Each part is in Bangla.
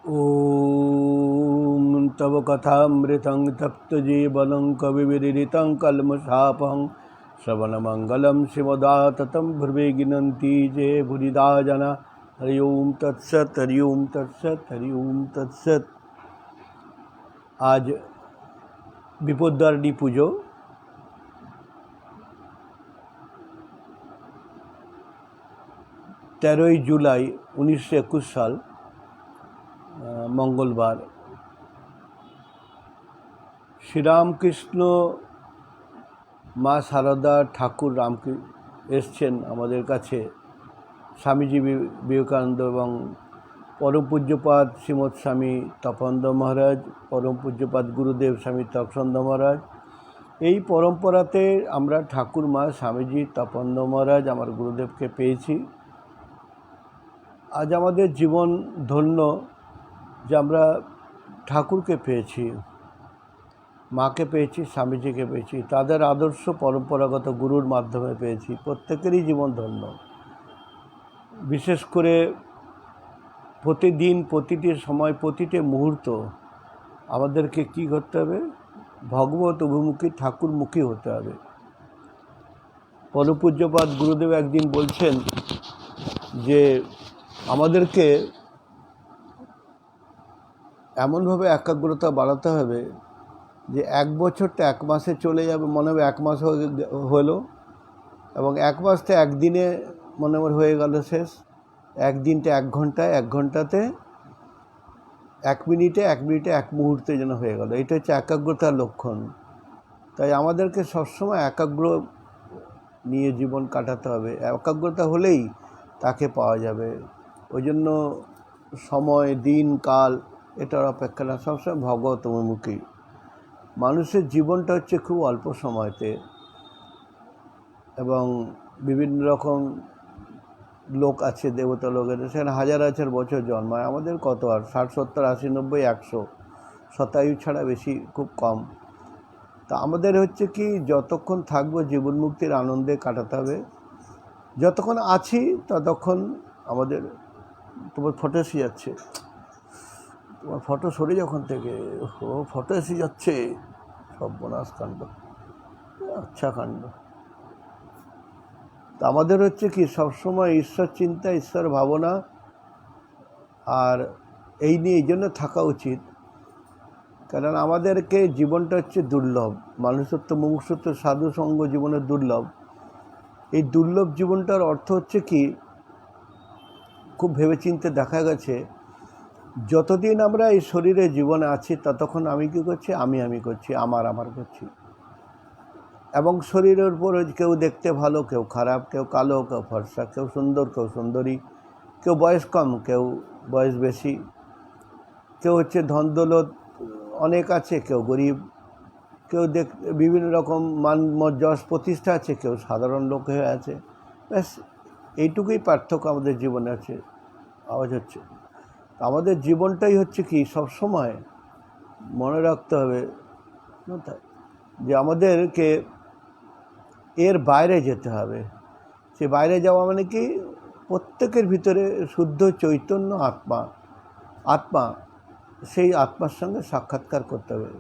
ॐ तव कथामृतं तप्तजीवनं कविविदितं कल्मषापहं श्रवणमङ्गलं शिवदाततं भ्रुवे गिनन्ति जे भुरिदा जना। हरि ओम तत्सत, हरि ओम तत्सत, हरि ओम तत्सत। आज বিপদ্বারিণী পুজো। 13ই জুলাই 1921 সাল মঙ্গলবার। শ্রীরামকৃষ্ণ মা সারদা ঠাকুর এসছেন আমাদের কাছে। স্বামীজি বিবেকানন্দ এবং পরম পূজ্যপাদ শ্রীমৎ স্বামী তপনন্দ মহারাজ, পরম পূজ্যপাদ গুরুদেব স্বামী তপসন্দ মহারাজ। এই পরম্পরাতে আমরা ঠাকুর মা স্বামীজি তপনন্দ মহারাজ আমার গুরুদেবকে পেয়েছি। আজ আমাদের জীবন ধন্য যে আমরা ঠাকুরকে পেয়েছি, মাকে পেয়েছি, স্বামীজিকে পেয়েছি, তাদের আদর্শ পরম্পরাগত গুরুর মাধ্যমে পেয়েছি। প্রত্যেকেরই জীবন ধন্য। বিশেষ করে প্রতিদিন, প্রতিটি সময়, প্রতিটি মুহূর্ত আমাদেরকে কী করতে হবে? ভগবত অভিমুখী, ঠাকুরমুখী হতে হবে। পরম পূজ্যপাদ গুরুদেব একদিন বলছেন যে আমাদেরকে এমনভাবে একাগ্রতা বাড়াতে হবে যে 1 বছরটা 1 মাসে চলে যাবে, মনে হবে 1 মাস হলো, এবং 1 মাসটা 1 দিনে মনে হয়ে গেল শেষ। 1 দিনটা 1 ঘন্টায়, 1 ঘন্টাতে 1 মিনিটে, 1 মিনিটে 1 মুহূর্তে যেন হয়ে গেল। এটা হচ্ছে একাগ্রতার লক্ষণ। তাই আমাদেরকে সবসময় একাগ্র নিয়ে জীবন কাটাতে হবে। একাগ্রতা হলেই তাকে পাওয়া যাবে। ওই জন্য সময়, দিন, কাল এটার অপেক্ষা না, সবসময় ভগবত অভিমুখী। মানুষের জীবনটা হচ্ছে খুব অল্প সময়তে, এবং বিভিন্ন রকম লোক আছে, দেবতা লোকের, সেখানে হাজার হাজার বছর জন্মায়। আমাদের কত আর 60, 70, 80, 90, 100 শতায়ু ছাড়া বেশি খুব কম। তা আমাদের হচ্ছে কি, যতক্ষণ থাকবো জীবন মুক্তির আনন্দে কাটাতে হবে। যতক্ষণ আছি ততক্ষণ আমাদের। তোমার ফটো এসে যাচ্ছে, তোমার ফটো সরে যখন থেকে ফটো এসে যাচ্ছে, সর্বনাশ কাণ্ড, আচ্ছা কাণ্ড। তা আমাদের হচ্ছে কি, সবসময় ঈশ্বর চিন্তা, ঈশ্বর ভাবনা, আর এই নিয়ে এই জন্য থাকা উচিত। কারণ আমাদেরকে জীবনটা হচ্ছে দুর্লভ। মানুষত্ব, মুমুক্ষুত্ব, সাধু সঙ্গ জীবনের দুর্লভ। এই দুর্লভ জীবনটার অর্থ হচ্ছে কি, খুব ভেবেচিন্তে দেখা গেছে, যতদিন আমরা এই শরীরে জীবনে আছি ততক্ষণ আমি কী করছি? আমি করছি, আমার করছি। এবং শরীরের উপর কেউ দেখতে ভালো, কেউ খারাপ, কেউ কালো, কেউ ফর্সা, কেউ সুন্দর, কেউ সুন্দরী, কেউ বয়স কম, কেউ বয়স বেশি, কেউ হচ্ছে ধন দৌলত অনেক আছে, কেউ গরিব, কেউ বিভিন্ন রকম মান যশ প্রতিষ্ঠা আছে, কেউ সাধারণ লোক হয়ে আছে। ব্যাস এইটুকুই পার্থক্য আমাদের জীবনে আছে। আওয়াজ হচ্ছে। আমাদের জীবনটাই হচ্ছে কি, সবসময় মনে রাখতে হবে যে আমাদেরকে এর বাইরে যেতে হবে। সে বাইরে যাওয়া মানে কি, প্রত্যেকের ভিতরে শুদ্ধ চৈতন্য আত্মা, সেই আত্মার সঙ্গে সাক্ষাৎকার করতে হবে।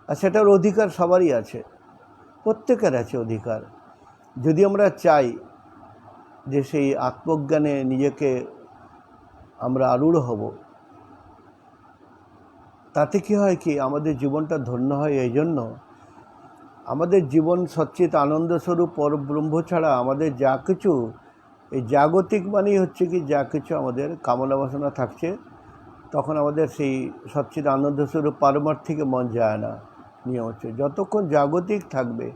আর সেটার অধিকার সবারই আছে, প্রত্যেকের আছে অধিকার। যদি আমরা চাই যে সেই আত্মজ্ঞানে নিজেকে আমরা আরূঢ় হব, তাতে কি হয় কি, আমাদের জীবনটা ধন্য হয়। এই জন্য আমাদের জীবন সচ্চিত আনন্দস্বরূপ পরব্রহ্ম ছাড়া আমাদের যা কিছু, এই জাগতিক মানেই হচ্ছে কি, যা কিছু আমাদের কামনা বাসনা থাকছে, তখন আমাদের সেই সচ্চিত আনন্দস্বরূপ পারমার্থিকে মন যায় না। নিয়ম হচ্ছে যতক্ষণ জাগতিক থাকবে,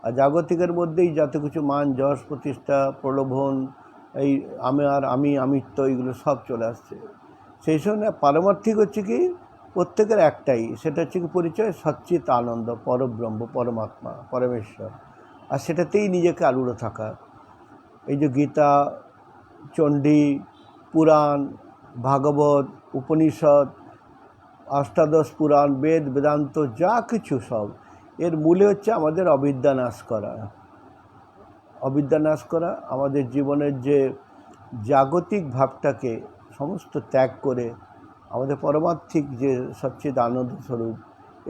আর জাগতিকের মধ্যেই যত কিছু মান যশ প্রতিষ্ঠা প্রলোভন, এই আমিত্ব, এইগুলো সব চলে আসছে। সেই সময় পারমার্থিক হচ্ছে কি, প্রত্যেকের একটাই, সেটা হচ্ছে কি পরিচয়, সচ্চিত আনন্দ, পরব্রহ্ম, পরমাত্মা, পরমেশ্বর। আর সেটাতেই নিজেকে আরূঢ় থাকা। এই যে গীতা, চণ্ডী, পুরাণ, ভাগবত, উপনিষদ, অষ্টাদশ পুরাণ, বেদ, বেদান্ত, যা কিছু সব, এর মূলে হচ্ছে আমাদের অবিদ্যা নাশ করা। অবিদ্যা নাশ করা, আমাদের জীবনের যে জাগতিক ভাবটাকে সমস্ত ত্যাগ করে আমাদের পরমার্থিক যে সচ্চিদ আনন্দ স্বরূপ,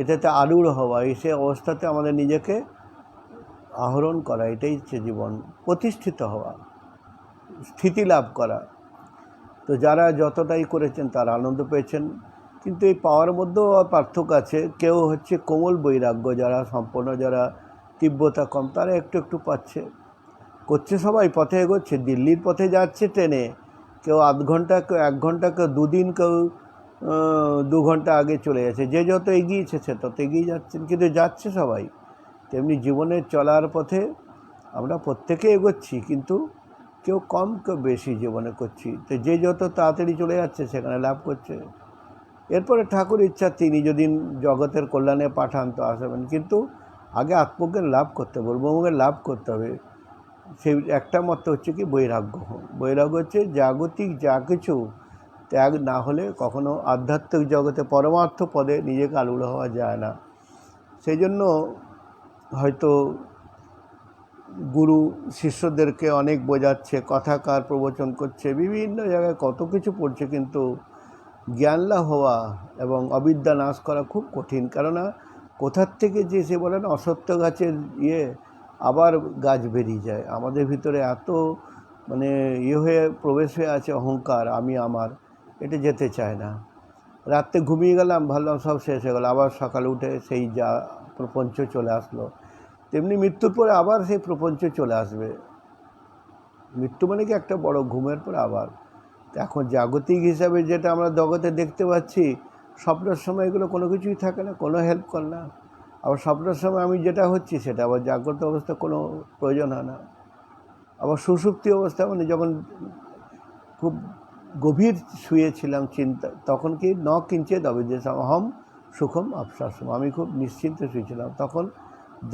এটাতে আরূঢ় হওয়া, সে অবস্থাতে আমাদের নিজেকে আহরণ করা, এটাই হচ্ছে জীবন। প্রতিষ্ঠিত হওয়া, স্থিতি লাভ করা। তো যারা যতটাই করেছেন তারা আনন্দ পেয়েছেন, কিন্তু এই পাওয়ার মধ্যেও পার্থক্য আছে। কেউ হচ্ছে কোমল বৈরাগ্য, যারা সম্পন্ন, যারা তীব্রতা কম, তারা একটু একটু পাচ্ছে, করছে, সবাই পথে এগোচ্ছে। দিল্লির পথে যাচ্ছে ট্রেনে, কেউ আধ ঘন্টা, কেউ 1 ঘন্টা, কেউ 2 দিন, কেউ 2 ঘন্টা আগে চলে যাচ্ছে। যে যত এগিয়েছে সে তত এগিয়ে যাচ্ছেন, কিন্তু যাচ্ছে সবাই। তেমনি জীবনের চলার পথে আমরা প্রত্যেকে এগোচ্ছি, কিন্তু কেউ কম কেউ বেশি জীবনে করছি। তো যে যত তাড়াতাড়ি চলে যাচ্ছে সেখানে লাভ করছে। এরপরে ঠাকুর ইচ্ছা তিনি যদি জগতের কল্যাণে পাঠান তো আসবেন, কিন্তু আগে আত্মজ্ঞান লাভ করতে হবে, ব্রহ্মজ্ঞান লাভ করতে হবে। সেই একটা মত হচ্ছে কি বৈরাগ্য। বৈরাগ্য হচ্ছে জাগতিক যা কিছু ত্যাগ না হলে কখনো আধ্যাত্মিক জগতে পরমার্থ পদে নিজেকে আলুড় হওয়া যায় না। সেই জন্য হয়তো গুরু শিষ্যদেরকে অনেক বোঝাচ্ছে, কথাকার প্রবচন করছে, বিভিন্ন জায়গায় কত কিছু পড়ছে, কিন্তু জ্ঞান লাভ হওয়া এবং অবিদ্যা নাশ করা খুব কঠিন। কেননা কোথার থেকে যে সে বলে না, অসত্য গাছের আবার গাছ বেরিয়ে যায়। আমাদের ভিতরে এত মানে হয়ে প্রবেশ হয়ে আছে অহংকার, আমি আমার, এটা যেতে চায় না। রাত্রে ঘুমিয়ে গেলাম, ভাবলাম সব শেষ হয়ে গেল, আবার সকালে উঠে সেই যা প্রপঞ্চ চলে আসলো। তেমনি মৃত্যুর পরে আবার সেই প্রপঞ্চ চলে আসবে। মৃত্যু মানে কি একটা বড় ঘুমের পরে আবার। এখন জাগতিক হিসাবে যেটা আমরা জগতে দেখতে পাচ্ছি, স্বপ্নের সময় এগুলো কোনো কিছুই থাকে না, কোনো হেল্প করে না। আবার স্বপ্নের সময় আমি যেটা হচ্ছি সেটা আবার জাগ্রত অবস্থা কোনো প্রয়োজন হয় না। আবার সুষুপ্তি অবস্থা মানে যখন খুব গভীর শুয়েছিলাম চিন্তা, তখন কি ন কিঞ্চিৎ অবিদ্যেষাম অহম সুখম আপ্সাসম, আমি খুব নিশ্চিন্তে শুয়েছিলাম, তখন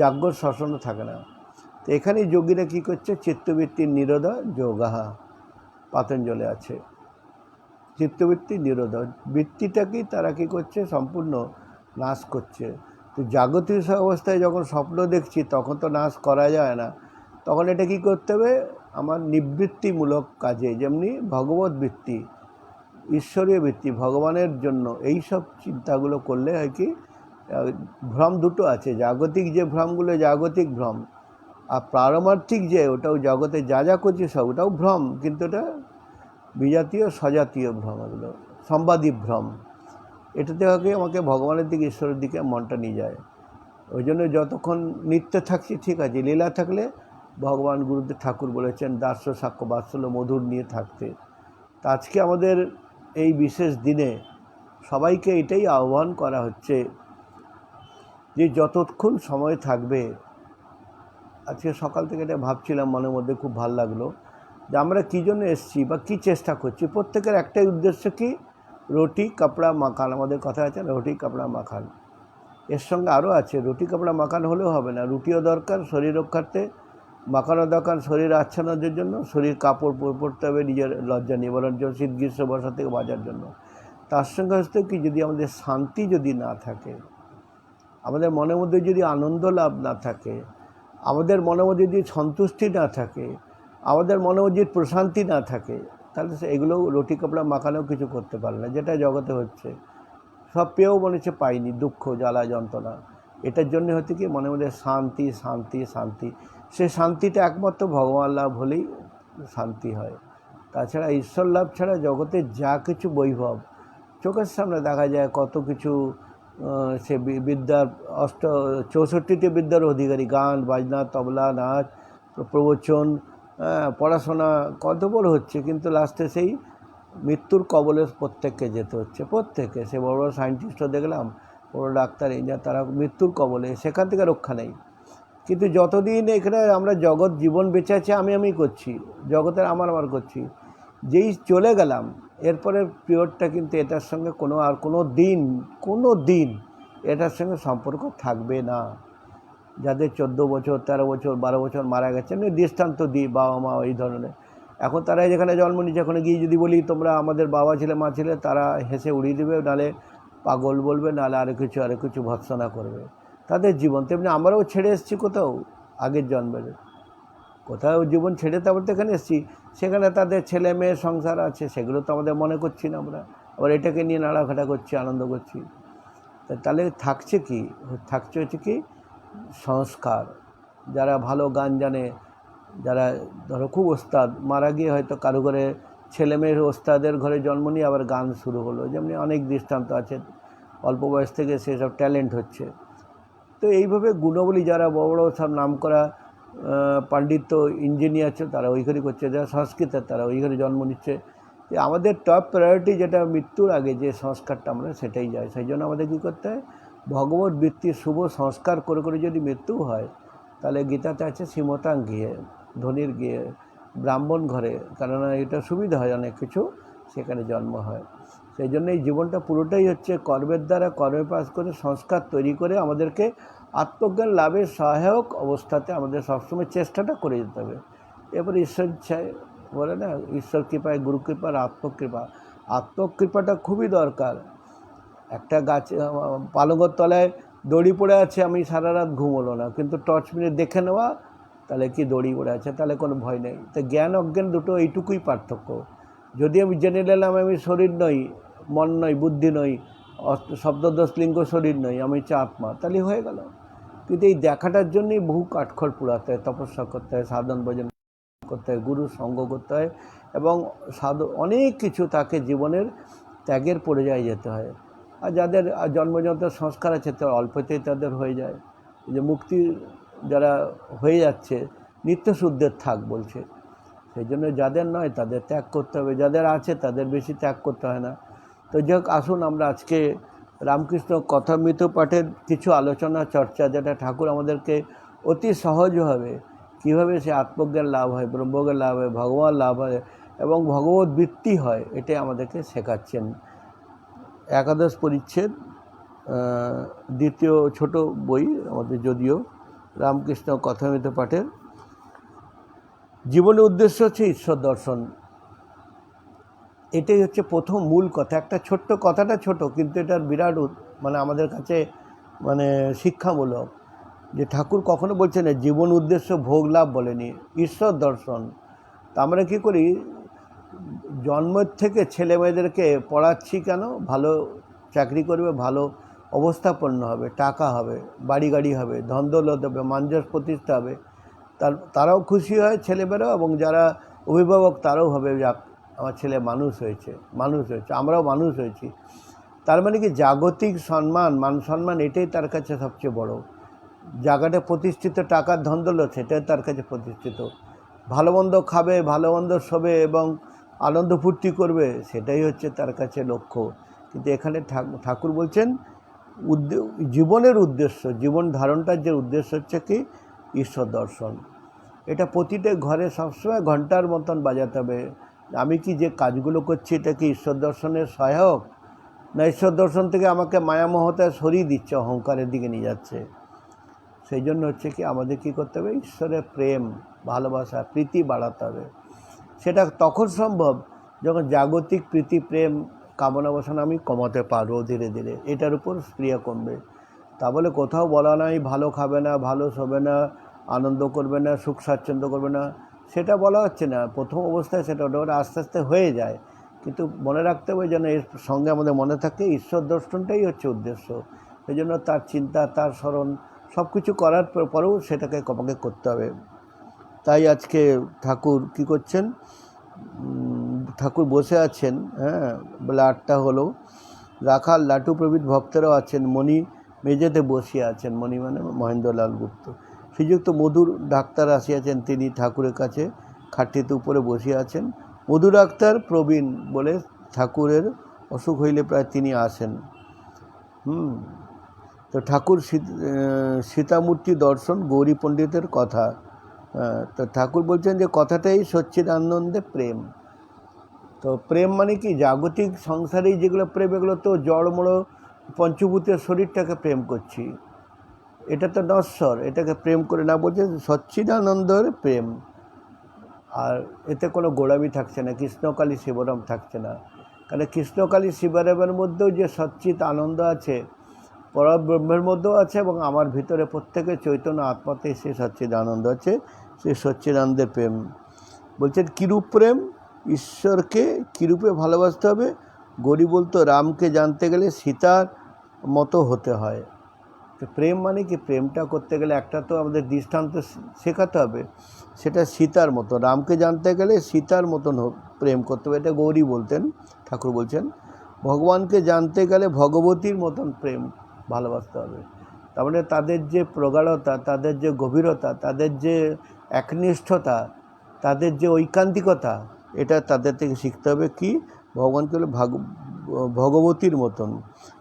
জাগ্রত শাসনও থাকে না। তো এখানে যোগীরা কী করছে, চিত্তবৃত্তির নিরোধ যোগাহা, পাতঞ্জলে আছে চিত্তবৃত্তি নিরোধ, বৃত্তিটাকেই তারা কী করছে, সম্পূর্ণ নাশ করছে। তো জাগতিক অবস্থায় যখন স্বপ্ন দেখছি তখন তো নাশ করা যায় না, তখন এটা কী করতে হবে, আমার নিবৃত্তিমূলক কাজে, যেমনি ভগবত বৃত্তি, ঈশ্বরীয় বৃত্তি, ভগবানের জন্য এই সব চিন্তাগুলো করলে হয় কি, ভ্রম দুটো আছে, জাগতিক যে ভ্রমগুলো জাগতিক ভ্রম, আর পারমার্থিক যে ওটাও জগতে যা যা করছে সব ওটাও ভ্রম, কিন্তু এটা বিজাতীয় সজাতীয় ভ্রম, এগুলো সম্বাদী ভ্রম। এটাতে আমাকে ভগবানের দিকে, ঈশ্বরের দিকে মনটা নিয়ে যায়। ওই জন্য যতক্ষণ নিত্য থাকছি ঠিক আছে, লীলা থাকলে ভগবান গুরুদেব ঠাকুর বলেছেন দাস্য সাক্ষ্য বাৎসল্য মধুর নিয়ে থাকতে। তা আজকে আমাদের এই বিশেষ দিনে সবাইকে এটাই আহ্বান করা হচ্ছে যে যতক্ষণ সময় থাকবে, আজকে সকাল থেকে এটা ভাবছিলাম মনের মধ্যে, খুব ভালো লাগলো যে আমরা কী জন্য এসেছি বা কী চেষ্টা করছি। প্রত্যেকের একটাই উদ্দেশ্য কি, রুটি কাপড়া মাখান। আমাদের কথা আছে না, রুটি কাপড়া মাখান। এর সঙ্গে আরও আছে, রুটি কাপড়া মাখান হলেও হবে না, রুটিও দরকার শরীর রক্ষার্থে, মাখানো দরকার শরীর আচ্ছান্নের জন্য, শরীর কাপড় পরতে হবে নিজের লজ্জা নিবারণের জন্য, শীত গ্রীষ্ম বর্ষা থেকে বাঁচার জন্য। তার সঙ্গে হচ্ছে কি, যদি আমাদের শান্তি যদি না থাকে, আমাদের মনের মধ্যে যদি আনন্দ লাভ না থাকে, আমাদের মনের মধ্যে যদি সন্তুষ্টি না থাকে, আমাদের মনের মধ্যে যদি প্রশান্তি না থাকে, তাহলে এগুলো রুটি কাপড়া মাখানেও কিছু করতে পারে না। যেটা জগতে হচ্ছে সব পেয়েও মনে হচ্ছে পাইনি, দুঃখ জ্বালা যন্ত্রণা। এটার জন্য হচ্ছে কি, মনের মধ্যে শান্তি শান্তি শান্তি, সে শান্তিটা একমাত্র ভগবান লাভ হলেই শান্তি হয়। তাছাড়া ঈশ্বর লাভ ছাড়া জগতে যা কিছু বৈভব চোখের সামনে দেখা যায়, কত কিছু, সে বিদ্যার 64টি বিদ্যার অধিকারী, গান বাজনা তবলা নাচ প্রবচন পড়াশোনা কত বড় হচ্ছে, কিন্তু লাস্টে সেই মৃত্যুর কবলে প্রত্যেককে যেতে হচ্ছে। প্রত্যেকে, সে বড় বড় সায়েন্টিস্টও দেখলাম, বড় ডাক্তার ইঞ্জিনিয়ার, তারা মৃত্যুর কবলে, সেখান থেকে রক্ষা নেই। কিন্তু যতদিন এখানে আমরা জগৎ জীবন বেঁচে আছে আমি করছি, জগতের আমার করছি, যেই চলে গেলাম এরপরে পিরিয়ডটা কিন্তু এটার সঙ্গে কোনো দিন এটার সঙ্গে সম্পর্ক থাকবে না। যাদের 14 বছর 13 বছর 12 বছর মারা গেছে, আমি দৃষ্টান্ত দিই, বাবা মা এই ধরনের, এখন তারা যেখানে জন্ম নিচ্ছে, ওখানে গিয়ে যদি বলি তোমরা আমাদের বাবা ছেলে মা ছেলে, তারা হেসে উড়িয়ে দেবে, নাহলে পাগল বলবে, নাহলে আরও কিছু ভৎসনা করবে। তাদের জীবন তেমনি আমরাও ছেড়ে এসেছি কোথাও, আগের জন্মের কোথাও জীবন ছেড়ে তারপর তো এখানে এসেছি, সেখানে তাদের ছেলে মেয়ে সংসার আছে, সেগুলো তো আমাদের মনে করছি না আমরা। আবার এটাকে নিয়ে নাড়াঘাটা করছি, আনন্দ করছি। তাহলে থাকছে কি, থাকছে হচ্ছে কি সংস্কার। যারা ভালো গান জানে, যারা ধরো খুব ওস্তাদ, মারা গিয়ে হয়তো কারো ঘরে ছেলেমেয়ের ওস্তাদের ঘরে জন্ম নিয়ে আবার গান শুরু হলো, যেমনি অনেক দৃষ্টান্ত আছে, অল্প বয়স থেকে সেসব ট্যালেন্ট হচ্ছে। তো এইভাবে গুণবলী যারা বড় বড় সব নাম করা পাণ্ডিত্য ইঞ্জিনিয়ার আছে তারা ওই ঘরে করছে, যারা সংস্কৃতের তারা ওই ঘরে জন্ম নিচ্ছে। যে আমাদের টপ প্রায়োরিটি যেটা মৃত্যুর আগে যে সংস্কারটা আমরা সেটাই যায়। সেই জন্য আমাদের কী করতে হয়, ভগবত বৃত্তির শুভ সংস্কার করে করে যদি মৃত্যু হয়, তাহলে গীতাতে আছে শ্রীমতাং গিয়ে, ধনির গিয়ে, ব্রাহ্মণ ঘরে, কেননা এটা সুবিধা হয়, অনেক কিছু সেখানে জন্ম হয়। সেই জন্য এই জীবনটা পুরোটাই হচ্ছে কর্মের দ্বারা, কর্মে পাস করে সংস্কার তৈরি করে আমাদেরকে আত্মজ্ঞান লাভের সহায়ক অবস্থাতে আমাদের সবসময় চেষ্টাটা করে যেতে হবে। এবার ঈশ্বর ইচ্ছায় বলে না, ঈশ্বর কৃপায় গুরু কৃপার আত্মকৃপা, আত্মকৃপাটা খুবই দরকার। একটা গাছ পালঙের তলায় দড়ি পড়ে আছে, আমি সারা রাত ঘুমোলো না, কিন্তু টর্চ মিনিট দেখে নেওয়া, তাহলে কি দড়ি পড়ে আছে, তাহলে কোনো ভয় নেই। তো জ্ঞান অজ্ঞান দুটো এইটুকুই পার্থক্য। যদি আমি জেনে নিলাম আমি শরীর নই, মন নই, বুদ্ধি নই, শব্দদোষ লিঙ্গ শরীর নই, আমি হচ্ছে আত্মা, তাহলে হয়ে গেল। কিন্তু এই দেখাটার জন্যই বহু কাঠখড় পোড়াতে হয়, তপস্যা করতে হয়, সাধন ভজন করতে হয়, গুরু সঙ্গ করতে হয়, এবং অনেক কিছু তাকে জীবনের ত্যাগের পর্যায়ে যেতে হয়। আর যাদের জন্মজন্ত সংস্কার আছে তার অল্পতেই তাদের হয়ে যায়। যে মুক্তি যারা হয়ে যাচ্ছে, নিত্যশুদ্ধের থাক বলছে। সেই জন্য যাদের নয় তাদের ত্যাগ করতে হবে, যাদের আছে তাদের বেশি ত্যাগ করতে হয় না। তো যাক, আসুন আমরা আজকে রামকৃষ্ণ কথামৃত পাঠের কিছু আলোচনা চর্চা, যেটা ঠাকুর আমাদেরকে অতি সহজভাবে কীভাবে সে আত্মজ্ঞান লাভ হয়, ব্রহ্মজ্ঞান লাভ হয়, ভগবান লাভ হয় এবং ভগবত বৃত্তি হয়, এটাই আমাদেরকে শেখাচ্ছেন। একাদশ পরিচ্ছেদ, দ্বিতীয় ছোট বই আমাদের, যদিও রামকৃষ্ণ কথামৃত পাঠের জীবনের উদ্দেশ্য হচ্ছে ঈশ্বর দর্শন। এটাই হচ্ছে প্রথম মূল কথা। একটা ছোট্ট কথাটা ছোট, কিন্তু এটার বিরাট মানে আমাদের কাছে মানে শিক্ষামূলক। যে ঠাকুর কখনো বলছে না জীবন উদ্দেশ্য ভোগ লাভ বলেনি, ঈশ্বর দর্শন। তা আমরা কী করি, জন্মের থেকে ছেলে মেয়েদেরকে পড়াচ্ছি কেন, ভালো চাকরি করবে, ভালো অবস্থাপন্ন হবে, টাকা হবে, বাড়ি গাড়ি হবে, ধন দৌলত হবে, মাঞ্জস প্রতিষ্ঠা হবে, তারাও খুশি হয় ছেলেমেয়েরাও, এবং যারা অভিভাবক তারাও হবে, যাক আমার ছেলে মানুষ হয়েছে, আমরাও মানুষ হয়েছি। তার মানে কি জাগতিক সম্মান, মান সম্মান, এটাই তার কাছে সবচেয়ে বড়। জায়গাটা প্রতিষ্ঠিত, টাকার ধন দৌলত সেটাই তার কাছে প্রতিষ্ঠিত। ভালো মন্দ খাবে, ভালো মন্দ শোবে এবং আনন্দ ফুর্তি করবে, সেটাই হচ্ছে তার কাছে লক্ষ্য। কিন্তু এখানে ঠাকুর বলছেন জীবনের উদ্দেশ্য, জীবন ধারণটার যে উদ্দেশ্য হচ্ছে কি ঈশ্বর দর্শন। এটা প্রতিটা ঘরে সবসময় ঘন্টার মতন বাজাতে হবে। আমি কি যে কাজগুলো করছি এটা কি ঈশ্বর দর্শনের সহায়ক, না ঈশ্বর দর্শন থেকে আমাকে মায়ামহতা সরিয়ে দিচ্ছে, অহংকারের দিকে নিয়ে যাচ্ছে। সেই জন্য হচ্ছে কি আমাদের কী করতে হবে, ঈশ্বরের প্রেম, ভালোবাসা, প্রীতি বাড়াতে হবে। সেটা তখন সম্ভব যখন জাগতিক প্রীতি, প্রেম, কামনা বাসনা আমি কমাতে পারবো ধীরে ধীরে, এটার উপর স্প্রিয়া কমবে। তা বলে কোথাও বলা নাই ভালো খাবে না, ভালো শোবে না, আনন্দ করবে না, সুখ স্বাচ্ছন্দ্য করবে না, সেটা বলা হচ্ছে না। প্রথম অবস্থায় সেটা ওটা আস্তে আস্তে হয়ে যায়, কিন্তু মনে রাখতে হবে যেন এর সঙ্গে আমাদের মনে থাকে ঈশ্বর দর্শনটাই হচ্ছে উদ্দেশ্য। সেই জন্য তার চিন্তা, তার স্মরণ সব কিছু করার পরেও সেটাকে আমাকে করতে হবে। তাই আজকে ঠাকুর কী করছেন, ঠাকুর বসে আছেন, বেলা 8টা হলো, রাখাল লাটু প্রভৃত ভক্তরাও আছেন, মণি মেঝেতে বসিয়ে আছেন, মণি মানে মহেন্দ্রলাল গুপ্ত। শ্রীযুক্ত মধুর ডাক্তার আসিয়াছেন, তিনি ঠাকুরের কাছে খাটটিতে উপরে বসিয়ে আছেন। মধু ডাক্তার প্রবীণ বলে ঠাকুরের অসুখ হইলে প্রায় তিনি আসেন। তো ঠাকুর সীতামূর্তি দর্শন, গৌরী পণ্ডিতের কথা। তো ঠাকুর বলছেন যে কথাটাই সচ্চিদানন্দে প্রেম। তো প্রেম মানে কি, জাগতিক সংসারেই যেগুলো প্রেম, এগুলো তো জড়মড় পঞ্চভূতের শরীরটাকে প্রেম করছি, এটা তো নশ্বর, এটাকে প্রেম করে না, বলছে সচ্চিদানন্দের প্রেম। আর এতে কোনো গোড়ামি থাকছে না, কৃষ্ণকালী শিবরাম থাকছে না। কারণ কৃষ্ণকালী শিবরামের মধ্যেও যে সচ্চিত আনন্দ আছে, পরব্রহ্মের মধ্যেও আছে, এবং আমার ভিতরে প্রত্যেকের চৈতন্য আত্মাতে সে সচ্চিদানন্দ আছে, সে সচ্চিদানন্দের প্রেম। বলছেন কীরূপ প্রেম, ঈশ্বরকে কীরূপে ভালোবাসতে হবে, গৌরী বলতো রামকে জানতে গেলে সীতার মতো হতে হয়। তো প্রেম মানে কি, প্রেমটা করতে গেলে একটা তো আমাদের দৃষ্টান্ত শেখাতে হবে, সেটা সীতার মতো। রামকে জানতে গেলে সীতার মতন প্রেম করতে হবে, এটা গৌরী বলতেন, ঠাকুর বলছেন। ভগবানকে জানতে গেলে ভগবতীর মতন প্রেম ভালোবাসতে হবে। তার মানে তাদের যে প্রগাঢ়তা, তাদের যে গভীরতা, তাদের যে একনিষ্ঠতা, তাদের যে ঐকান্তিকতা, এটা তাদের থেকে শিখতে হবে। কি, ভগবানকে হলো ভগবতীর মতন।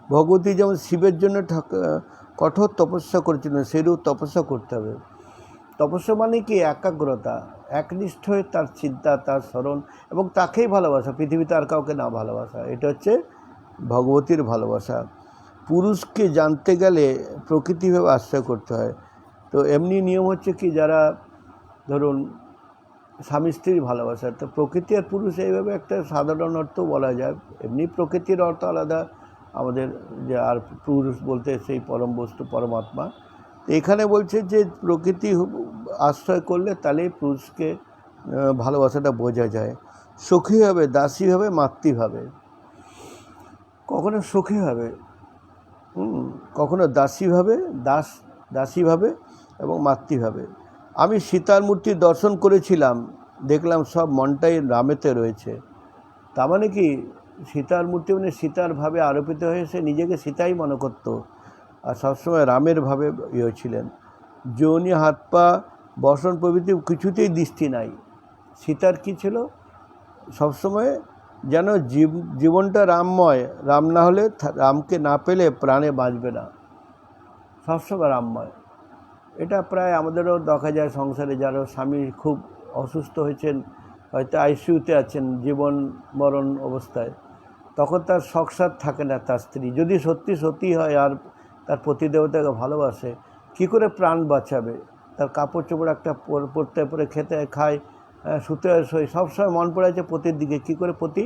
ভগবতী যেমন শিবের জন্য কঠোর তপস্যা করেছিলেন, সেরূপ তপস্যা করতে হবে। তপস্যা মানে কি, একাগ্রতা, একনিষ্ঠ হয়ে তার চিন্তা, তার স্মরণ, এবং তাকেই ভালোবাসা, পৃথিবীতে আর কাউকে না ভালোবাসা, এটা হচ্ছে ভগবতীর ভালোবাসা। পুরুষকে জানতে গেলে প্রকৃতিভাবে আশ্রয় করতে হয়। তো এমনি নিয়ম হচ্ছে কি, যারা ধরুন স্বামী স্ত্রীর ভালোবাসা, তো প্রকৃতি আর পুরুষ এইভাবে একটা সাধারণ অর্থ বলা যায়। এমনি প্রকৃতির অর্থ আলাদা আমাদের, যে আর পুরুষ বলতে সেই পরম বস্তু পরমাত্মা। এখানে বলছে যে প্রকৃতি আশ্রয় করলে তাহলে পুরুষকে ভালোবাসাটা বোঝা যায়। সখী হবে, দাসী হবে, মাতৃভাবে। কখনো সখী হবে, কখনো দাসীভাবে, দাসীভাবে এবং মাতৃভাবে। আমি সীতার মূর্তি দর্শন করেছিলাম, দেখলাম সব মনটাই রামেতে রয়েছে। তার মানে কি, সীতার মূর্তি মানে সীতার ভাবে আরোপিত হয়ে সে নিজেকে সীতাই মনে করত, আর সবসময় রামের ভাবে ছিলেন। যৌনি, হাত পা, বসন প্রভৃতি কিছুতেই দৃষ্টি নাই। সীতার কি ছিল, সবসময় যেন জীবনটা রামময়, রাম না হলে, রামকে না পেলে প্রাণে বাঁচবে না, সবসময় রামময়। এটা প্রায় আমাদেরও দেখা যায় সংসারে, যারা স্বামী খুব অসুস্থ হয়েছেন, হয়তো আইসিইউতে আছেন, জীবন মরণ অবস্থায়, তখন তার শখসাদ থাকে না তার স্ত্রী, যদি সত্যি সত্যি হয় আর তার পতিদেবতাকে ভালোবাসে, কি করে প্রাণ বাঁচাবে? তার কাপড় চোপড় একটা পরতে পরে, খেতে খায়, শুতে শোয়, সবসময় মন পড়ে আছে পতির দিকে, কী করে পতি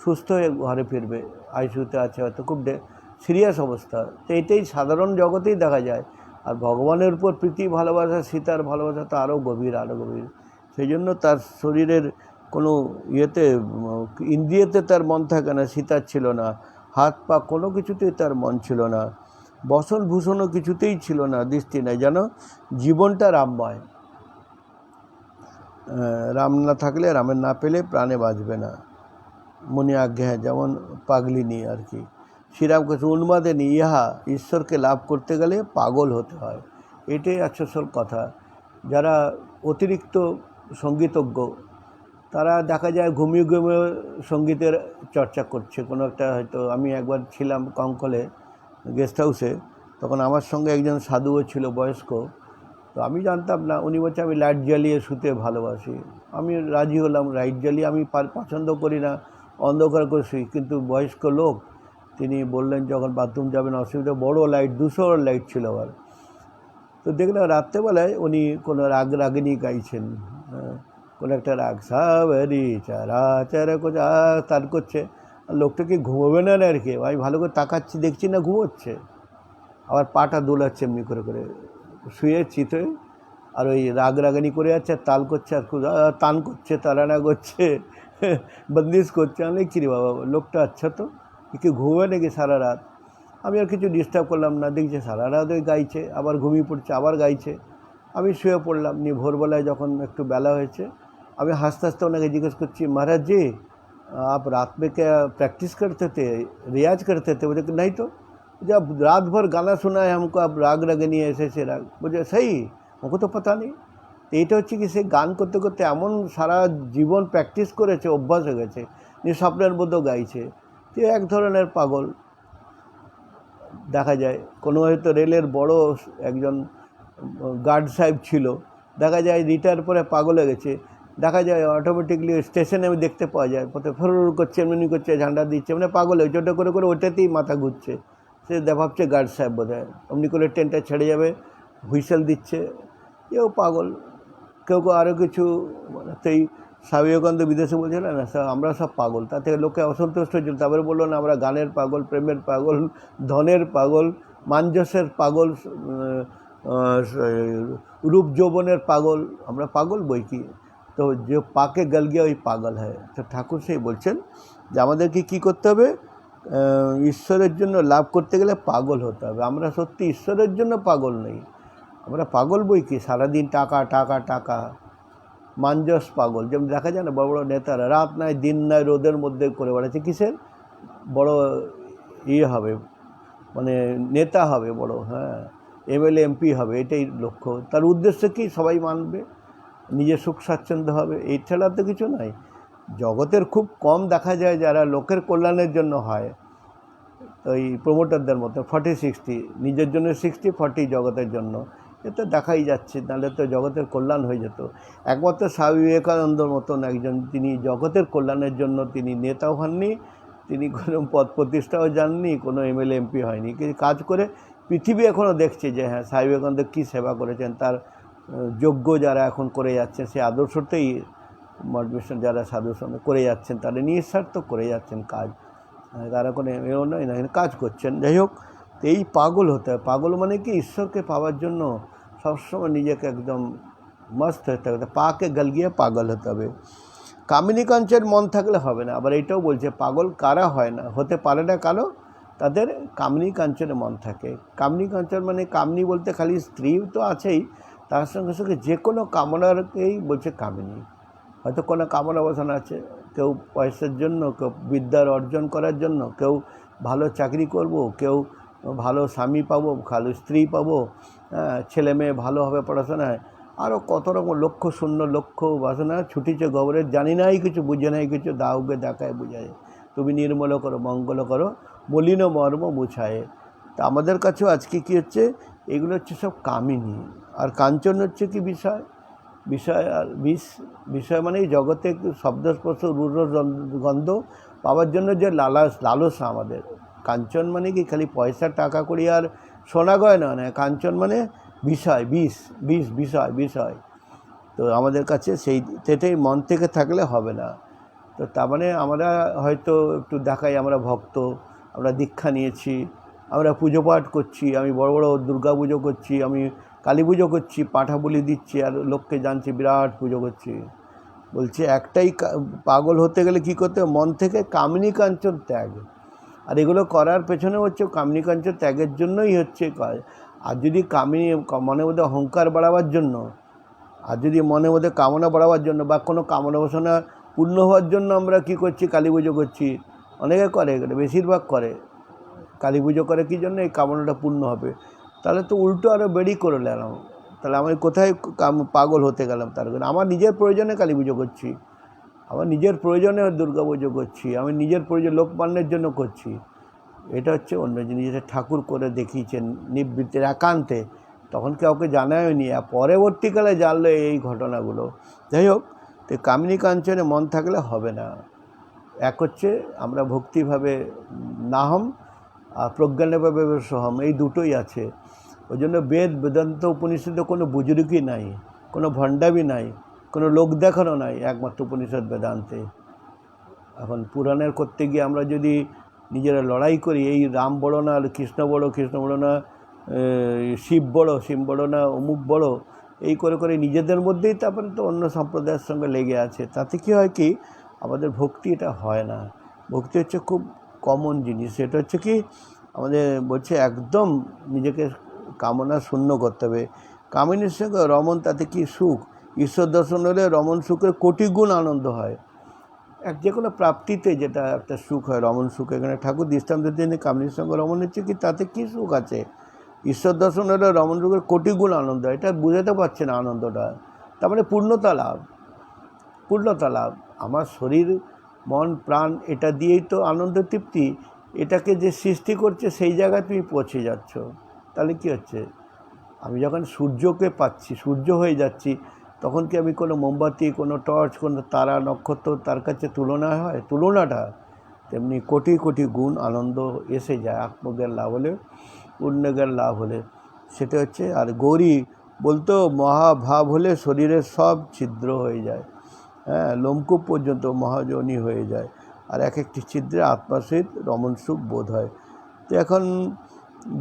সুস্থ হয়ে ঘরে ফিরবে, আইসিইউতে আছে হয়তো, খুব সিরিয়াস অবস্থা। তো এইটাই সাধারণ জগতেই দেখা যায়। আর ভগবানের উপর প্রীতি ভালোবাসা, সীতার ভালোবাসা তো আরও গভীর, আরও গভীর। সেই জন্য তার শরীরের কোনো ইয়েতে, ইন্দ্রিয়তে তার মন থাকে না, সীতার ছিল না। হাত পা কোনো কিছুতেই তার মন ছিল না, বসন ভূষণও কিছুতেই ছিল না, দৃষ্টি নাই, যেন জীবনটা রামময়। রাম না থাকলে, রামের না পেলে প্রাণে বাঁচবে না, মনে আজ্ঞা, যেমন পাগলিনী আর কি। শ্রীরামকৃষ্ণ উন্মাদিনী, ইহা ঈশ্বরকে লাভ করতে গেলে পাগল হতে হয়। এটাই আসল কথা। যারা অতিরিক্ত সঙ্গীতজ্ঞ, তারা দেখা যায় ঘুমিয়ে ঘুমিয়ে সঙ্গীতের চর্চা করছে। কোনো একটা, হয়তো আমি একবার ছিলাম কঙ্কলে গেস্ট হাউসে, তখন আমার সঙ্গে একজন সাধুও ছিল, বয়স্ক। তো আমি জানতাম না, উনি বলছে আমি লাইট জ্বালিয়ে শুতে ভালোবাসি। আমি রাজি হলাম, লাইট জ্বালিয়ে আমি পছন্দ করি না, অন্ধকার করে শুই। কিন্তু বয়স্ক লোক, তিনি বললেন যখন বাথরুম যাবেন অসুবিধা, বড় লাইট, 200 লাইট ছিল আবার। তো দেখলাম রাত্রেবেলায় উনি কোনো রাগিনী গাইছেন, কোনো একটা রাগ, সাবরি চারা চারা কোচা তার করছে। আর লোকটা কি ঘুমোবে না আর কি, আমি ভালো করে তাকাচ্ছি, দেখছি না ঘুমোচ্ছে, আবার পাটা দোলাচ্ছে এমনি করে করে, শুয়ে চিতে, আর ওই রাগানি করে যাচ্ছে, আর তাল করছে, আর তান করছে, তারানা করছে, বন্দিশ করছে। আমি কিরে বাবা, লোকটা আচ্ছা তো, কি ঘুমোবে নাকি সারা রাত? আমি আর কিছু ডিস্টার্ব করলাম না, দেখছি সারা রাত ওই গাইছে, আবার ঘুমিয়ে পড়ছে, আবার গাইছে। আমি শুয়ে পড়লাম। নিয়ে ভোরবেলায় যখন একটু বেলা হয়েছে, আমি হাসতে হাসতে ওনাকে জিজ্ঞেস করছি, महाराज जी आप रात में क्या प्रैक्टिस करते थे, रियाज करते थे? बोले कि नहीं तो, जब रात भर गाना सुना है हमको, आप राग रागिनी ऐसे ऐसे राग, बोले सही, हमको तो पता नहीं। এইটা হচ্ছে কি, সে গান করতে করতে এমন সারা জীবন প্র্যাকটিস করেছে, অভ্যাস হয়ে গেছে, নিয়ে স্বপ্নের মধ্যেও গাইছে। তো এক ধরনের পাগল দেখা যায়। কোনো হয়তো রেলের বড় একজন গার্ড সাহেব ছিল, দেখা যায় রিটায়ার পরে পাগল হয়ে গেছে, দেখা যায় অটোমেটিকলি স্টেশনে আমি দেখতে পাওয়া যায়, পথে ফর করছে, এমনি করছে, ঝান্ডা দিচ্ছে, মানে পাগল হয়েছে, ওটা করে করে ওটাতেই মাথা ঘুরছে। সে ভাবছে গার্ড সাহেব বোধ হয়, অমনি করে ট্রেনটা ছেড়ে যাবে, হুইসেল দিচ্ছে, এও পাগল। কেউ কেউ আরও কিছু, সেই স্বামী বিবেকানন্দ বিদেশে বলছিলেন না, আমরা সব পাগল। তা থেকে লোকে অসন্তুষ্ট হয়েছিল, তারপরে বললো না, আমরা গানের পাগল, প্রেমের পাগল, ধনের পাগল, মাঞ্জসের পাগল, রূপ যৌবনের পাগল, আমরা পাগল বই কি। তো যে পাকে গল গিয়া ওই পাগল হয়। তো ঠাকুর সেই বলছেন যে আমাদেরকে কী করতে হবে, ঈশ্বরের জন্য লাভ করতে গেলে পাগল হতে হবে। আমরা সত্যি ঈশ্বরের জন্য পাগল নেই, আমরা পাগল বই কি সারাদিন টাকা টাকা টাকা, মানজস পাগল। যেমন দেখা যায় না বড় বড় নেতারা রাত নাই দিন নাই রোদের মধ্যে করে বেড়াচ্ছে, কিসের বড় হবে, মানে নেতা হবে বড়, হ্যাঁ এমএলএ এমপি হবে, এটাই লক্ষ্য। তার উদ্দেশ্য কি সবাই মানবে, নিজের সুখ স্বাচ্ছন্দ্য হবে, এই ছাড়া তো কিছু নাই। জগতের খুব কম দেখা যায় যারা লোকের কল্যাণের জন্য হয়, ওই প্রমোটারদের মতো 40-60, নিজের জন্য 60-40 জগতের জন্য, এটা দেখাই যাচ্ছে। নাহলে তো জগতের কল্যাণ হয়ে যেত। একমাত্র স্বামী বিবেকানন্দর মতন একজন, তিনি জগতের কল্যাণের জন্য তিনি নেতাও হননি, তিনি কোনো পদ প্রতিষ্ঠাও যাননি, কোনো এমএলএ এমপি হয়নি, কিন্তু কাজ করে পৃথিবী এখনও দেখছে যে হ্যাঁ স্বামী বিবেকানন্দ কী সেবা করেছেন। তার যোগ্য যারা এখন করে যাচ্ছেন সেই আদর্শতেই মঠ মিশন যারা সাধু সঙ্গে করে যাচ্ছেন, তারা নিঃস্বার্থ করে যাচ্ছেন কাজ, তারা কোনো এও নয় না কাজ করছেন। যাই হোক, তো এই পাগল হতে হবে। পাগল মানে কি ঈশ্বরকে পাওয়ার জন্য সবসময় নিজেকে একদম মস্ত হতে হবে, পাকে গলগিয়ে পাগল হতে হবে। কামিনী কাঞ্চের মন থাকলে হবে না। আবার এইটাও বলছে পাগল কারা হয় না, হতে পারে না কারো, তাদের কামিনী কাঞ্চনে মন থাকে। কামিনী কাঞ্চন মানে কামিনী বলতে খালি স্ত্রী তো আছেই, তার সঙ্গে সঙ্গে যে কোনো কামনারকেই বলছে কামিনী। হয়তো কোনো কামনা বাসনা আছে, কেউ পয়সার জন্য, কেউ বিদ্যার অর্জন করার জন্য, কেউ ভালো চাকরি করব, কেউ ভালো স্বামী পাবো, ভালো স্ত্রী পাবো, ছেলে মেয়ে ভালো হবে পড়াশোনায়, আরও কত রকম লক্ষ্য শূন্য লক্ষ্য বাসনা ছুটিছে গবরের, জানি নাই কিছু বুঝে নাই কিছু, দাউকে দেখায় বুঝায়, তুমি নির্মল করো মঙ্গল করো মলিন মর্ম মুছায়। তা আমাদের কাছেও আজকে কী হচ্ছে, এগুলো হচ্ছে সব কামিনী। আর কাঞ্চন হচ্ছে কি বিষয়, বিষয় আর বিষয় মানে জগতে একটু শব্দস্পর্শ রূঢ় গন্ধ পাওয়ার জন্য যে লালসা আমাদের। কাঞ্চন মানে কি খালি পয়সা টাকা করি আর সোনা গয়না নয়, কাঞ্চন মানে বিষয়, বিষয়। তো আমাদের কাছে সেটাই মন থেকে থাকলে হবে না। তো তার মানে আমরা হয়তো একটু দেখাই আমরা ভক্ত, আমরা দীক্ষা নিয়েছি, আমরা পুজো পাঠ করছি, আমি বড় বড় দুর্গা পুজো করছি, আমি কালী পুজো করছি, পাঁঠা বলি দিচ্ছি, আর লোককে জানছি বিরাট পুজো করছি। বলছে একটাই পাগল হতে গেলে কী করতে হবে, মন থেকে কামিনী কাঞ্চন ত্যাগ। আর এগুলো করার পেছনে হচ্ছে কামিনী কাঞ্চন ত্যাগের জন্যই হচ্ছে কাজ। আর যদি মনের মধ্যে অহংকার বাড়াবার জন্য, আর যদি মনের মধ্যে কামনা বাড়াবার জন্য বা কোনো কামনা বাসনা পূর্ণ হওয়ার জন্য আমরা কী করছি, কালী পুজো করছি, অনেকে করে, বেশিরভাগ করে কালী পুজো করে কী জন্য, এই কামনাটা পূর্ণ হবে। তাহলে তো উল্টো আরও বেড়ি করে নিলাম, তাহলে আমি কোথায় পাগল হতে গেলাম। তার কারণে আমার নিজের প্রয়োজনে কালী পুজো করছি, আমার নিজের প্রয়োজনে দুর্গা পুজো করছি, আমি নিজের প্রয়োজন লোকমান্যের জন্য করছি। এটা হচ্ছে অন্য জিনিস, যেটা ঠাকুর করে দেখিয়েছেন নিবৃত্তির একান্তে, তখন কাউকে জানায়নি, পরবর্তীকালে জানলো এই ঘটনাগুলো। যাই হোক, তো কামিনী কাঞ্চনে মন থাকলে হবে না। এক হচ্ছে আমরা ভক্তিভাবে নাহম, আর প্রজ্ঞানভাবে সহম, এই দুটোই আছে। ওই জন্য বেদান্ত উপনিষদে কোনো বুজুর্গি নাই, কোনো ভণ্ডামি নাই, কোনো লোক দেখানো নাই, একমাত্র উপনিষদ বেদান্তে। এখন পুরাণের করতে গিয়ে আমরা যদি নিজেরা লড়াই করি, এই রাম বড় না কৃষ্ণ বড় না শিব বড় না অমুক বড়, এই করে করে নিজেদের মধ্যেই তারপরে তো অন্য সম্প্রদায়ের সঙ্গে লেগে আছে। তাতে কী হয় কি, আমাদের ভক্তি এটা হয় না। ভক্তি হচ্ছে খুব কমন জিনিস, সেটা হচ্ছে কি আমাদের বলছে একদম নিজেকে কামনা শূন্য করতে হবে। কামিনীর সঙ্গে রমণ, তাতে কি সুখ, ঈশ্বর দর্শন হলে রমণ সুখের কোটি গুণ আনন্দ হয়। যে কোনো প্রাপ্তিতে যেটা একটা সুখ হয়, রমণ সুখ, এখানে ঠাকুর দৃষ্টান্ত দিয়ে কামিনীর সঙ্গে রমণ হচ্ছে কি, তাতে কী সুখ আছে। ঈশ্বর দর্শন হলে রমণ সুখের কোটি গুণ আনন্দ, এটা বুঝাতে পারছে না আনন্দটা। তার মানে পূর্ণতা লাভ। আমার শরীর মন প্রাণ এটা দিয়েই তো আনন্দ তৃপ্তি, এটাকে যে সৃষ্টি করছে সেই জায়গায় তুমি পৌঁছে যাচ্ছ। তাহলে কি হচ্ছে, আমি যখন সূর্যকে পাচ্ছি, সূর্য হয়ে যাচ্ছি, তখন কি আমি কোনো মোমবাতি, কোনো টর্চ, কোনো তারা নক্ষত্র তার কাছে তুলনা হয়? তুলনাটা তেমনি কোটি কোটি গুণ আনন্দ এসে যায় আত্মজ্ঞান লাভ হলে, পূর্ণজ্ঞান লাভ হলে। সেটা হচ্ছে, আর গৌরী বলতো মহাভাব হলে শরীরের সব ছিদ্র হয়ে যায়, হ্যাঁ লোমকূপ পর্যন্ত মহাজনী হয়ে যায়, আর এক একটি ছিদ্রে আত্মার সহিত রমণ সুখ বোধ হয়। তো এখন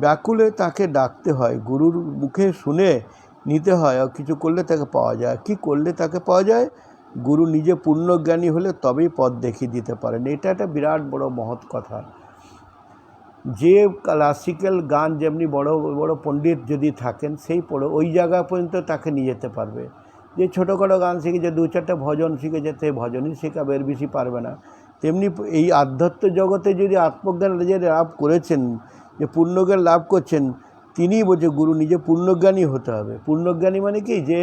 ব্যাকুলে তাকে ডাকতে হয়, গুরুর মুখে শুনে নিতে হয়, আর কিছু করলে তাকে পাওয়া যায়। কি করলে তাকে পাওয়া যায়, গুরু নিজে পূর্ণজ্ঞানী হলে তবেই পথ দেখিয়ে দিতে পারেন। এটা একটা বিরাট বড় মহৎ কথা। যে ক্লাসিক্যাল গান যেমনি বড় বড় পণ্ডিত যদি থাকেন সেই পড়ে ওই জায়গা পর্যন্ত তাকে নিয়ে যেতে পারবে। যে ছোটোখাটো গান শিখেছে, দু চারটে ভজন শিখেছে, সে ভজনই শেখাবে, এর বেশি পারবে না। তেমনি এই আধ্যাত্ম জগতে যদি আত্মজ্ঞান যে লাভ করেছেন, যে পূর্ণজ্ঞান লাভ করছেন, তিনিই বলছে গুরু নিজে পূর্ণজ্ঞানী হতে হবে। পূর্ণজ্ঞানী মানে কি, যে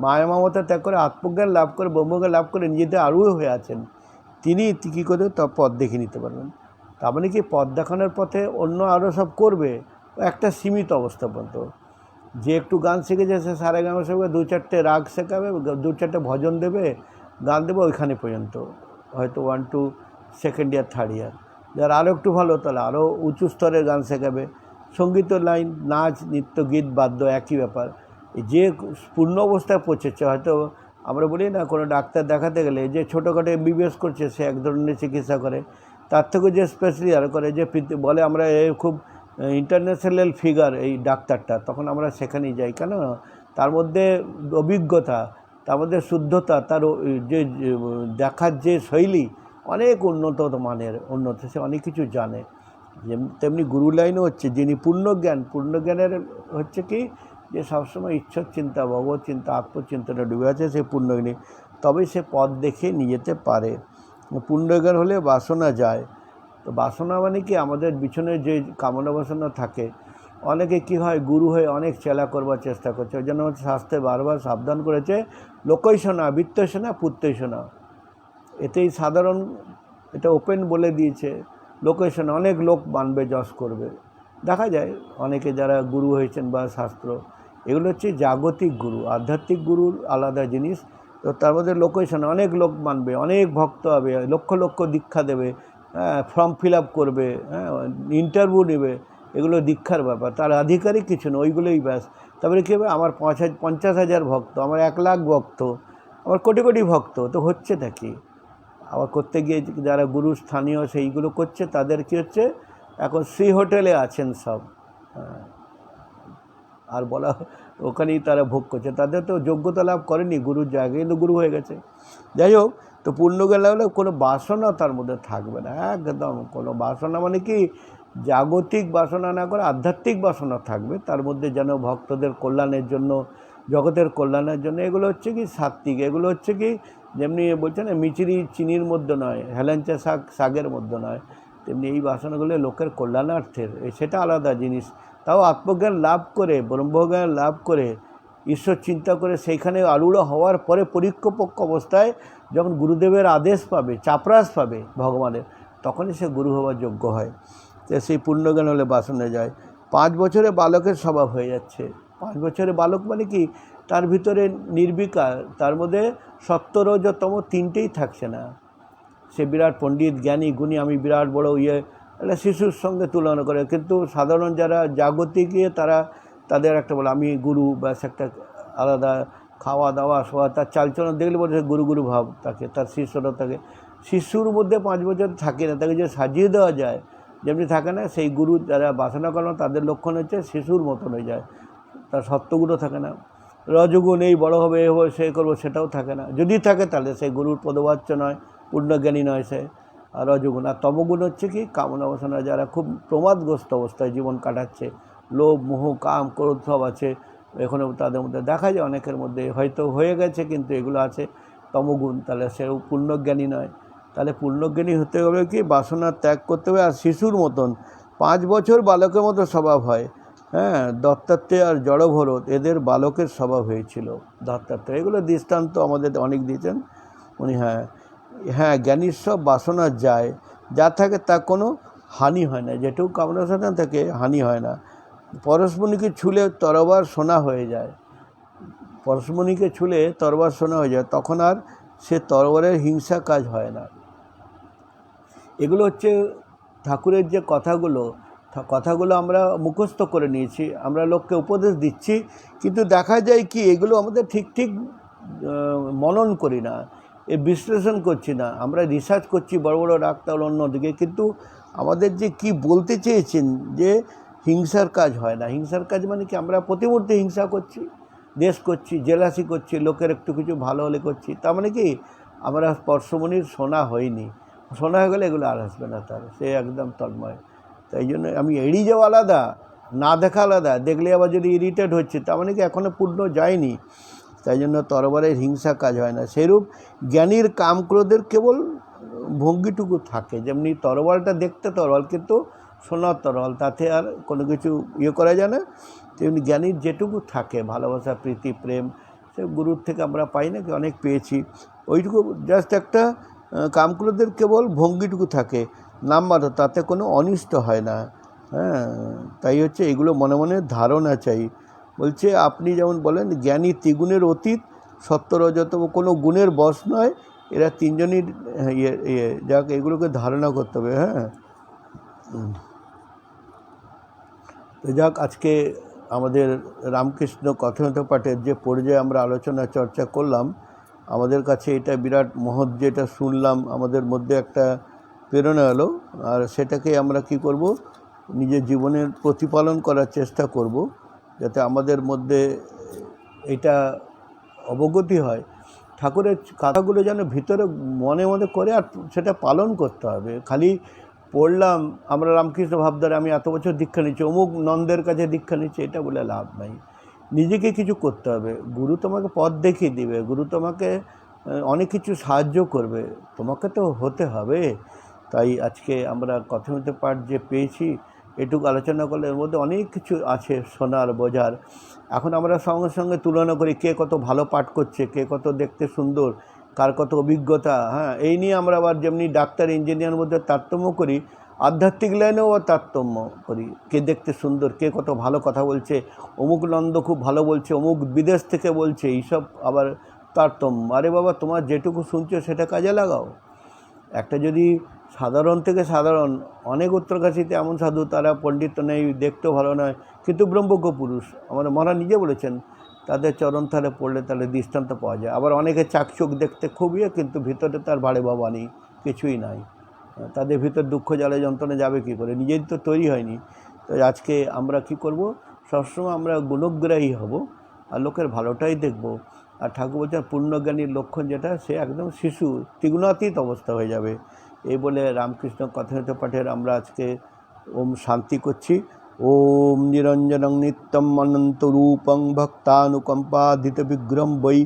মায়া মমতা ত্যাগ করে আত্মজ্ঞান লাভ করে ব্রহ্মজ্ঞান লাভ করে নিজেদের আরও হয়ে আছেন, তিনি কী করে তার পথ দেখে নিতে পারবেন। তার মানে কি, পথ দেখানোর পথে অন্য আরও সব করবে একটা সীমিত অবস্থা পর্যন্ত। যে একটু গান শিখেছে সে সারে গান শেখাবে, দু চারটে রাগ শেখাবে, দু চারটে ভজন দেবে, গান দেবে, ওইখানে পর্যন্ত হয়তো 1 to 2nd ইয়ার 3rd ইয়ার। যারা আরও একটু ভালো তাহলে আরও উঁচু স্তরের গান শেখাবে, সঙ্গীতের লাইন, নাচ, নৃত্য, গীত, বাদ্য একই ব্যাপার। যে পূর্ণ অবস্থায় পৌঁছেছে, হয়তো আমরা বলি না কোনো ডাক্তার দেখাতে গেলে যে ছোটোখাটো MBBS করছে সে এক ধরনের চিকিৎসা করে, তার থেকে যে স্পেশালিস্ট করে, যে বলে আমরা খুব ইন্টারন্যাশনাল ফিগার এই ডাক্তারটা, তখন আমরা সেখানেই যাই। কেন? তার মধ্যে অভিজ্ঞতা, তার মধ্যে শুদ্ধতা, তার যে দেখার যে শৈলী অনেক উন্নত মানের, উন্নত, সে অনেক কিছু জানে। তেমনি গুরু লাইনও হচ্ছে যিনি পূর্ণজ্ঞানের হচ্ছে কি, যে সবসময় ঈশ্বর চিন্তা, ভগবত চিন্তা, আত্মচিন্তনে ডুবে আছে, সে পূর্ণজ্ঞানী, তবেই সে পথ দেখে নিয়ে যেতে পারে। পূর্ণজ্ঞান হলে বাসনা যায়। তো বাসনা মানে কি, আমাদের পিছনে যে কামনা বাসনা থাকে, অনেকে কি হয়, গুরু হয়ে অনেক চেলা করবার চেষ্টা করছে। ওই জন্য শাস্ত্রে বারবার সাবধান করেছে, লোকই শোনা, বৃত্তই শোনা, পুত্রই শোনা। এতেই সাধারণ, এটা ওপেন বলে দিয়েছে, লোকই শোনা, অনেক লোক মানবে, যশ করবে। দেখা যায় অনেকে যারা গুরু হয়েছেন বা শাস্ত্র, এগুলো হচ্ছে জাগতিক গুরু। আধ্যাত্মিক গুরুর আলাদা জিনিস। তো তার মধ্যে লোকই শোনা, অনেক লোক মানবে, অনেক ভক্ত হবে, লক্ষ লক্ষ দীক্ষা দেবে, ফর্ম ফিল আপ করবে, ইন্টারভিউ নেবে, এগুলো দীক্ষার ব্যাপার। তার আধিকারিক কিছু না, ওইগুলোই ব্যাস। তারপরে কী হবে, আমার 50,000 ভক্ত, আমার 1 লাখ ভক্ত, আমার কোটি কোটি ভক্ত, তো হচ্ছে তা কি? আবার করতে গিয়ে যারা গুরু স্থানীয় সেইগুলো করছে, তাদের কী হচ্ছে, এখন শ্রী হোটেলে আছেন সব, আর বলা ওখানেই তারা ভোগ করছে, তাদের তো যোগ্যতা লাভ করেনি গুরুর জায়গায়, কিন্তু গুরু হয়ে গেছে। যাই হোক, তো পূর্ণজ্ঞান লাভ হলে কোনো বাসনা তার মধ্যে থাকবে না, একদম কোনো বাসনা, মানে কি, জাগতিক বাসনা না করে আধ্যাত্মিক বাসনা থাকবে তার মধ্যে, যেন ভক্তদের কল্যাণের জন্য, জগতের কল্যাণের জন্য। এগুলো হচ্ছে কি সাত্ত্বিক, এগুলো হচ্ছে কি, যেমনি বলছে না, মিচিরি চিনির মধ্যে নয়, হেলেঞ্চা শাকের মধ্যে নয়, তেমনি এই বাসনাগুলো লোকের কল্যাণার্থের, সেটা আলাদা জিনিস। তাও আত্মজ্ঞান লাভ করে, ব্রহ্মজ্ঞান লাভ করে, ঈশ্বর চিন্তা করে, সেইখানে আরূঢ় হওয়ার পরে পরিপক্ক অবস্থায় যখন গুরুদেবের আদেশ পাবে, চাপরাস পাবে ভগবানের, তখনই সে গুরু হওয়ার যোগ্য হয়। তো সেই পূর্ণজ্ঞান হলে বাসনে যায়। 5 বছরে বালকের স্বভাব হয়ে যাচ্ছে। 5 বছরে বালক মানে কি, তার ভিতরে নির্বিকার, তার মধ্যে সত্য রজতম তিনটেই থাকছে না। সে বিরাট পণ্ডিত, জ্ঞানী, গুণী, আমি বিরাট বড় একটা শিশুর সঙ্গে তুলনা করে। কিন্তু সাধারণ যারা জাগতিক তারা, তাদের একটা বলে আমি গুরু, ব্যাস একটা আলাদা খাওয়া দাওয়া শোয়া, তার চালচলন দেখলে বলে গুরু গুরু ভাব তাকে, তার শিষ্যরা থাকে। শিশুর মধ্যে 5 বছর থাকে না, তাকে যে সাজিয়ে দেওয়া যায় যেমনি থাকে না, সেই গুরু যারা বাসনা করেন তাদের লক্ষণ হচ্ছে শিশুর মতন হয়ে যায়, তার সত্যগুলো থাকে না। রজগুণ, এই বড় হবে, এ হবে, সে করবো, সেটাও থাকে না। যদি থাকে তাহলে সেই গুরুর পদবাচ্য নয়, পূর্ণজ্ঞানী নয় সে। আর রজগুণ। আর তমগুণ হচ্ছে কি, কামনা বাসনা, যারা খুব প্রমাদগ্রস্ত অবস্থায় জীবন কাটাচ্ছে, লোভ, মোহ, কাম, ক্রোধ সব আছে এখনও তাদের মধ্যে দেখা যায়। অনেকের মধ্যে হয়তো হয়ে গেছে, কিন্তু এগুলো আছে তমগুণ, তাহলে সেও পূর্ণজ্ঞানী নয়। তাহলে পূর্ণজ্ঞানী হতে হবে কি, বাসনা ত্যাগ করতে হবে। আর শিশুর মতন 5 বছর বালকের মতো স্বভাব হয়। দত্তাত্রেয় আর জড়ভরত, এদের বালকের স্বভাব হয়েছিল। দত্তাত্রেয়, এগুলো দৃষ্টান্ত আমাদের অনেক দিয়েছেন উনি। জ্ঞানীর সব বাসনা যায়, যা থাকে তা কোনো হানি হয় না, যেটুকু কামনা বাসনা থাকে হানি হয় না। পরশমণিকে ছুলে তরবার সোনা হয়ে যায়, পরশমণিকে ছুলে তরবার সোনা হয়ে যায়, তখন আর সে তরবারের হিংসা কাজ হয় না। এগুলো হচ্ছে ঠাকুরের যে কথাগুলো আমরা মুখস্থ করে নিয়েছি, আমরা লোককে উপদেশ দিচ্ছি, কিন্তু দেখা যায় কি, এগুলো আমাদের ঠিক মনন করি না, বিশ্লেষণ করছি না। আমরা রিসার্চ করছি বড় বড় ডাক্তার অন্যদিকে, কিন্তু আমাদের যে কি বলতে চেয়েছেন, যে হিংসার কাজ হয় না। হিংসার কাজ মানে কি, আমরা প্রতি মুহূর্তে হিংসা করছি, দেশ করছি, জেলাসি করছি, লোকের একটু কিছু ভালো হলে করছি। তার মানে কি, আমরা স্পর্শমণির সোনা হইনি। সোনা হয়ে গেলে এগুলো আর আসবে না, তার সে একদম তন্ময়। তাই জন্য আমি এড়িয়ে যাওয়া আলাদা, না দেখা আলাদা। দেখলে আবার যদি ইরিটেট হচ্ছে, তার মানে কি এখনও পূর্ণ যায়নি। তাই জন্য তরবারের হিংসা কাজ হয় না। সেরূপ জ্ঞানীর কাম ক্রোধের কেবল ভঙ্গিটুকু থাকে। যেমনি তরবালটা দেখতে তরবাল, কিন্তু সোনার তরবাল, তাতে আর কোনো কিছু করা যায় না। তেমনি জ্ঞানীর যেটুকু থাকে ভালোবাসা, প্রীতি, প্রেম, সে গুরুর থেকে আমরা পাই না কি, অনেক পেয়েছি। ওইটুকু জাস্ট একটা কামক্রোধের কেবল ভঙ্গিটুকু থাকে, নামমাত্র, তাতে কোনো অনিষ্ট হয় না। হ্যাঁ, তাই হচ্ছে এগুলো মনে মনে ধারণা চাই। বলছে আপনি যেমন বলেন জ্ঞানী ত্রিগুণের অতীত, সত্য রজতম কোনো গুণের বশ নয়, এরা তিনজনই যাক, এগুলোকে ধারণা করতে হবে। হ্যাঁ, তো যাক, আজকে আমাদের রামকৃষ্ণ কথামৃত পাঠের যে পর্যায়ে আমরা আলোচনা চর্চা করলাম, আমাদের কাছে এটা বিরাট মহৎ, যেটা শুনলাম আমাদের মধ্যে একটা প্রেরণা এলো। আর সেটাকে আমরা কি করব, নিজের জীবনের প্রতিপালন করার চেষ্টা করব, যাতে আমাদের মধ্যে এটা অবগতি হয়। ঠাকুরের কথাগুলো যেন ভিতরে মনে মনে করে, আর সেটা পালন করতে হবে। খালি পড়লাম আমরা রামকৃষ্ণ ভাবধারে, আমি এত বছর দীক্ষা নিচ্ছি, অমুক নন্দের কাছে দীক্ষা নিচ্ছি, এটা বলে লাভ নাই। নিজেকে কিছু করতে হবে। গুরু তোমাকে পথ দেখিয়ে দিবে, গুরু তোমাকে অনেক কিছু সাহায্য করবে, তোমাকে তো হতে হবে। তাই আজকে আমরা কথামৃত পাঠ যে পেয়েছি, এটুকু আলোচনা করলে এর মধ্যে অনেক কিছু আছে শোনার, বোঝার। এখন আমরা সঙ্গে সঙ্গে তুলনা করি, কে কত ভালো পাঠ করছে, কে কত দেখতে সুন্দর, কার কত অভিজ্ঞতা। হ্যাঁ, এই নিয়ে আমরা আবার যেমনি ডাক্তার, ইঞ্জিনিয়ার মধ্যে তারতম্য করি, আধ্যাত্মিক লাইনেও তারতম্য করি। কে দেখতে সুন্দর, কে কত ভালো কথা বলছে, অমুক নন্দ খুব ভালো বলছে, অমুক বিদেশ থেকে বলছে, এইসব আবার তারতম্য। আরে বাবা, তোমার যেটুকু শুনছো সেটা কাজে লাগাও। একটা যদি সাধারণ থেকে সাধারণ, অনেক উত্তরকাশীতে এমন সাধু, তারা পণ্ডিত নেই, দেখতেও ভালো নয়, কিন্তু ব্রহ্মজ্ঞ পুরুষ, আমার মহারাজ নিজে বলেছেন, তাদের চরণ থালে পড়লে তাহলে দৃষ্টান্ত পাওয়া যায়। আবার অনেকে চাকচুক, দেখতে খুব কিন্তু ভিতরে তার ভাড়ে বাবা নেই, কিছুই নাই। তাদের ভিতর দুঃখ জ্বালা যন্ত্রণা যাবে কী করে, নিজের তো তৈরি হয়নি। তো আজকে আমরা কি করব, সবসময় আমরা গুণগ্রাহী হব, আর লোকের ভালোটাই দেখব। আর ঠাকুর বলছেন পূর্ণজ্ঞানীর লক্ষণ যেটা, সে একদম শিশু, ত্রিগুণাতীত অবস্থা হয়ে যাবে। এই বলে রামকৃষ্ণ কথামৃত পাঠের আমরা আজকে ওম শান্তি করছি। ওম নিরঞ্জনং নিত্যম অনন্তরূপং ভক্তানুকম্পাধিত বিগ্রহম বৈ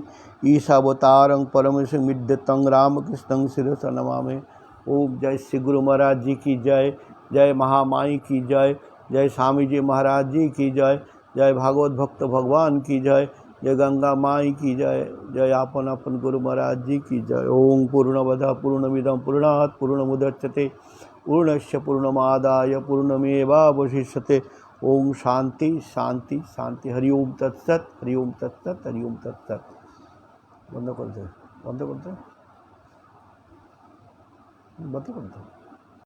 ईशावतारं परमेश मिड्यतं रामकृष्णं शिरसा नमामि। ओम जय श्री गुरु महाराज जी की जय, जय महामाई की जय, जय स्वामी जी महाराज जी की जय, जय भागवत भक्त भगवान की जय, जय गंगा माई की जय, जय आपन अपन गुरु महाराज जी की जय। ओम पूर्णमदः पूर्णमिदं पूर्णात् पूर्णमुदच्यते पूर्णस्य पूर्णमादाय पूर्णमेवावशिष्यते। ओम शांति शांति शांति। हरि ओम तत्सत, हरि ओम तत्सत, हरि ओम तत्सत। बंद करते, बंद करते, बंद करते।